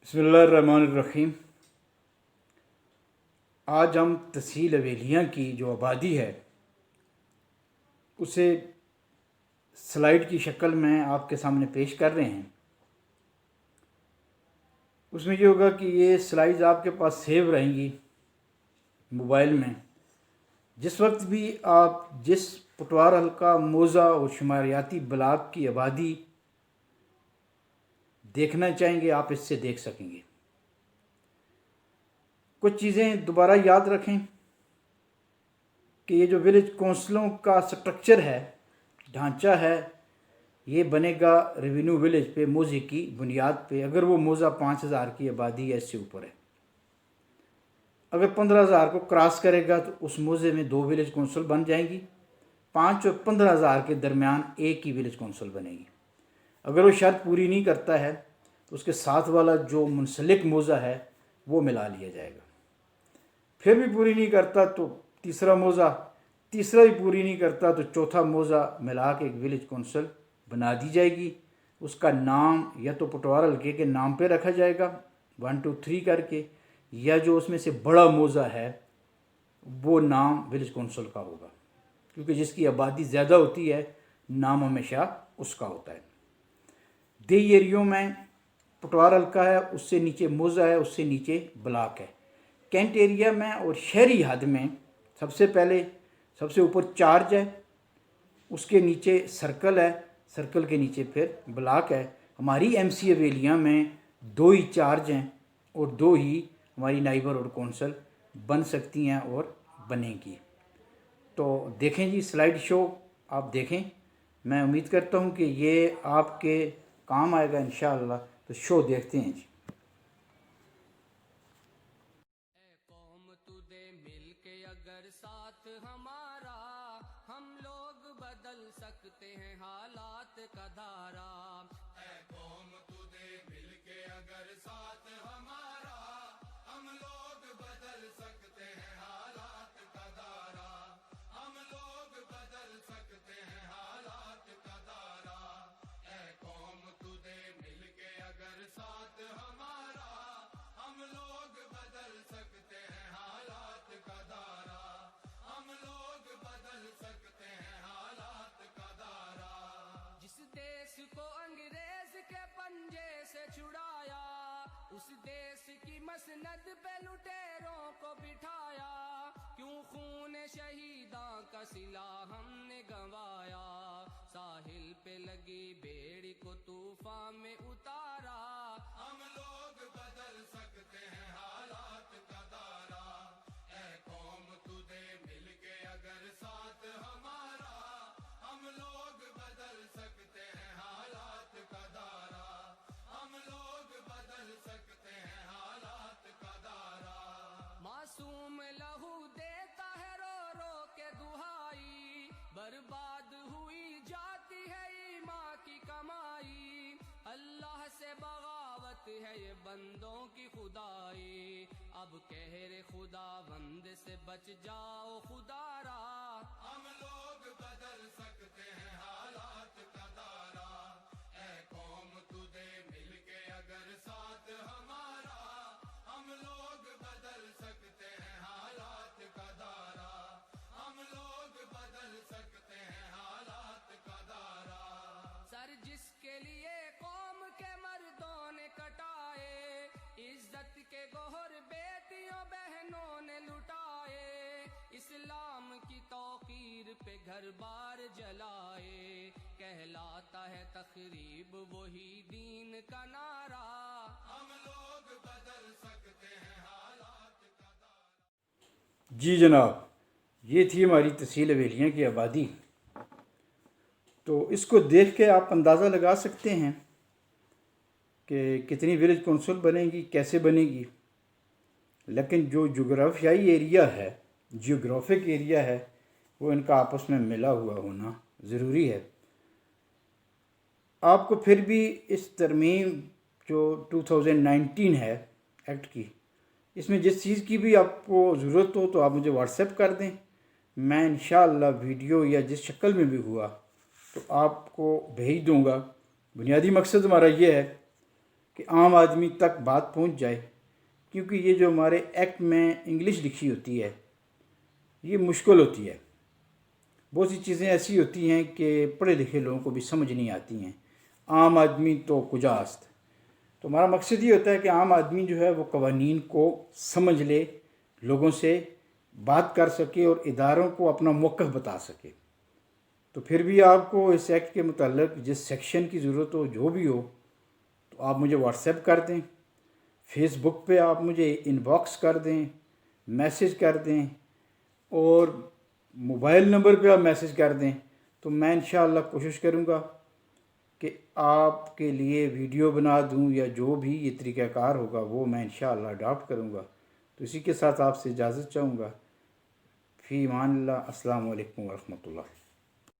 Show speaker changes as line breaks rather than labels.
बिस्मिल्लाहिर्रहमानिर्रहीम। आज हम तहसील हवेलियाँ की जो आबादी है उसे स्लाइड की शक्ल में आपके सामने पेश कर रहे हैं। उसमें ये होगा कि ये स्लाइड्स आपके पास सेव रहेंगी मोबाइल में। जिस वक्त भी आप जिस पटवार हल्का मोज़ा और शुमारियाती ब्लॉक की आबादी देखना चाहेंगे आप इससे देख सकेंगे। कुछ चीज़ें दोबारा याद रखें कि ये जो विलेज कौंसलों का स्ट्रक्चर है, ढांचा है, ये बनेगा रेवेन्यू विलेज पे मोज़े की बुनियाद पे। अगर वो मोज़ा 5000 की आबादी है इससे ऊपर है, अगर 15,000 को क्रॉस करेगा तो उस मोज़े में 2 विलेज कौंसल बन जाएंगी। 5 और 15,000 के दरमियान एक ही विलेज कौंसल बनेगी। अगर वो शर्त पूरी नहीं करता है तो उसके साथ वाला जो मुंसलिक मोज़ा है वो मिला लिया जाएगा। फिर भी पूरी नहीं करता तो तीसरा मोज़ा, तीसरा भी पूरी नहीं करता तो चौथा मोज़ा मिला के एक विलेज कौंसल बना दी जाएगी। उसका नाम या तो पटवार हल्के के नाम पे रखा जाएगा 1 2 3 करके, या जो उसमें से बड़ा मोज़ा है वो नाम विलेज कौंसल का होगा, क्योंकि जिसकी आबादी ज़्यादा होती है नाम हमेशा उसका होता है। देही एरियो में पटवार हल्का है, उससे नीचे मोज़ा है, उससे नीचे ब्लॉक है। कैंट एरिया में और शहरी हद में सबसे पहले सबसे ऊपर चार्ज है, उसके नीचे सर्कल है, सर्कल के नीचे फिर ब्लॉक है। हमारी एमसी हवेलियाँ में 2 ही चार्ज हैं और 2 ही हमारी नाइबर और कौंसल बन सकती हैं और बनेंगी। तो देखें जी, स्लाइड शो आप देखें। मैं उम्मीद करता हूँ कि ये आपके काम आएगा इंशाअल्लाह। तो शो देखते हैं जी।
साथ हमारा हम लोग बदल सकते हैं हालात का धारा। ऐ कौम तू दे मिलके अगर साथ हमारा हम लोग बदल सकते हैं हालात का धारा। हम लोग बदल सकते हैं हालात का धारा। ऐ कौम तू दे मिलके अगर साथ हमारा हम लोग बदल सकते हैं हालात का धारा। हम लोग बदल सकते हैं हालात का धारा। जिस देश को अंग्रेज के पंजे से छुड़ाया, उस देश की मसनद पे लुटेरों को बिठाया। क्यों खून शहीदा का सिला हमने गंवाया। साहिल पे लगी बेड़ी को तूफान में उतारा। हम लोग बदल सकते हैं हालात का धारा। ऐ कौम तू दे मिलके अगर साथ हमारा हम लोग बदल सकते हैं हालात का धारा। हम लोग बदल सकते हैं हालात का धारा। मासूम लहू देता है रो रो के दुहाई, बर्बाद हुई जाती है ईमान की कमाई। अल्लाह से बगावत है ये बंदों की खुदाई। अब कहरे खुदा बंद से बच जाओ खुदारा। हम लोग बदल सकते हैं हालात का धारा। ऐ कौम तू दे मिलके अगर साथ हमारा हम लोग बदल सकते हैं हालात का धारा। हम लोग बदल सकते हैं हालात का धारा। सर जिसके लिए कौम के मर्दों ने कटाए, इज्जत के गोहर बेटियों बहनों ने लुटाए। इस्लाम की तौकीर पे घर बार जलाए, कहलाता है तखरीब वही दीन का नारा। हम लोग बदल सकते हैं हालात का धारा।
जी जनाब, ये थी हमारी तहसील हवेलियाँ की आबादी। तो इसको देख के आप अंदाज़ा लगा सकते हैं कि कितनी विलेज कौंसिल बनेगी, कैसे बनेगी। लेकिन जो जोग्राफियाई एरिया है, जियोग्राफिक एरिया है, वो इनका आपस में मिला हुआ होना ज़रूरी है। आपको फिर भी इस तरमीम जो 2019 है एक्ट की, इसमें जिस चीज़ की भी आपको ज़रूरत हो तो आप मुझे व्हाट्सएप कर दें। मैं इंशाअल्लाह वीडियो या जिस शक्ल में भी हुआ तो आपको भेज दूंगा। बुनियादी मकसद हमारा ये है کہ عام آدمی تک بات پہنچ جائے، کیونکہ یہ جو ہمارے ایکٹ میں انگلش لکھی ہوتی ہے یہ مشکل ہوتی ہے. بہت سی چیزیں ایسی ہوتی ہیں کہ پڑھے لکھے لوگوں کو بھی سمجھ نہیں آتی ہیں، عام آدمی تو کجاست. تو ہمارا مقصد یہ ہوتا ہے کہ عام آدمی جو ہے وہ قوانین کو سمجھ لے، لوگوں سے بات کر سکے اور اداروں کو اپنا موقف بتا سکے. تو پھر بھی آپ کو اس ایکٹ کے متعلق جس سیکشن کی ضرورت ہو، جو بھی ہو، تو آپ مجھے واٹس ایپ کر دیں، فیس بک پہ آپ مجھے ان باکس کر دیں، میسج کر دیں، اور موبائل نمبر پہ آپ میسج کر دیں. تو میں انشاءاللہ کوشش کروں گا کہ آپ کے لیے ویڈیو بنا دوں، یا جو بھی یہ طریقہ کار ہوگا وہ میں انشاءاللہ اڈاپٹ کروں گا. تو اسی کے ساتھ آپ سے اجازت چاہوں گا. فی امان اللہ. السلام علیکم ورحمۃ اللہ.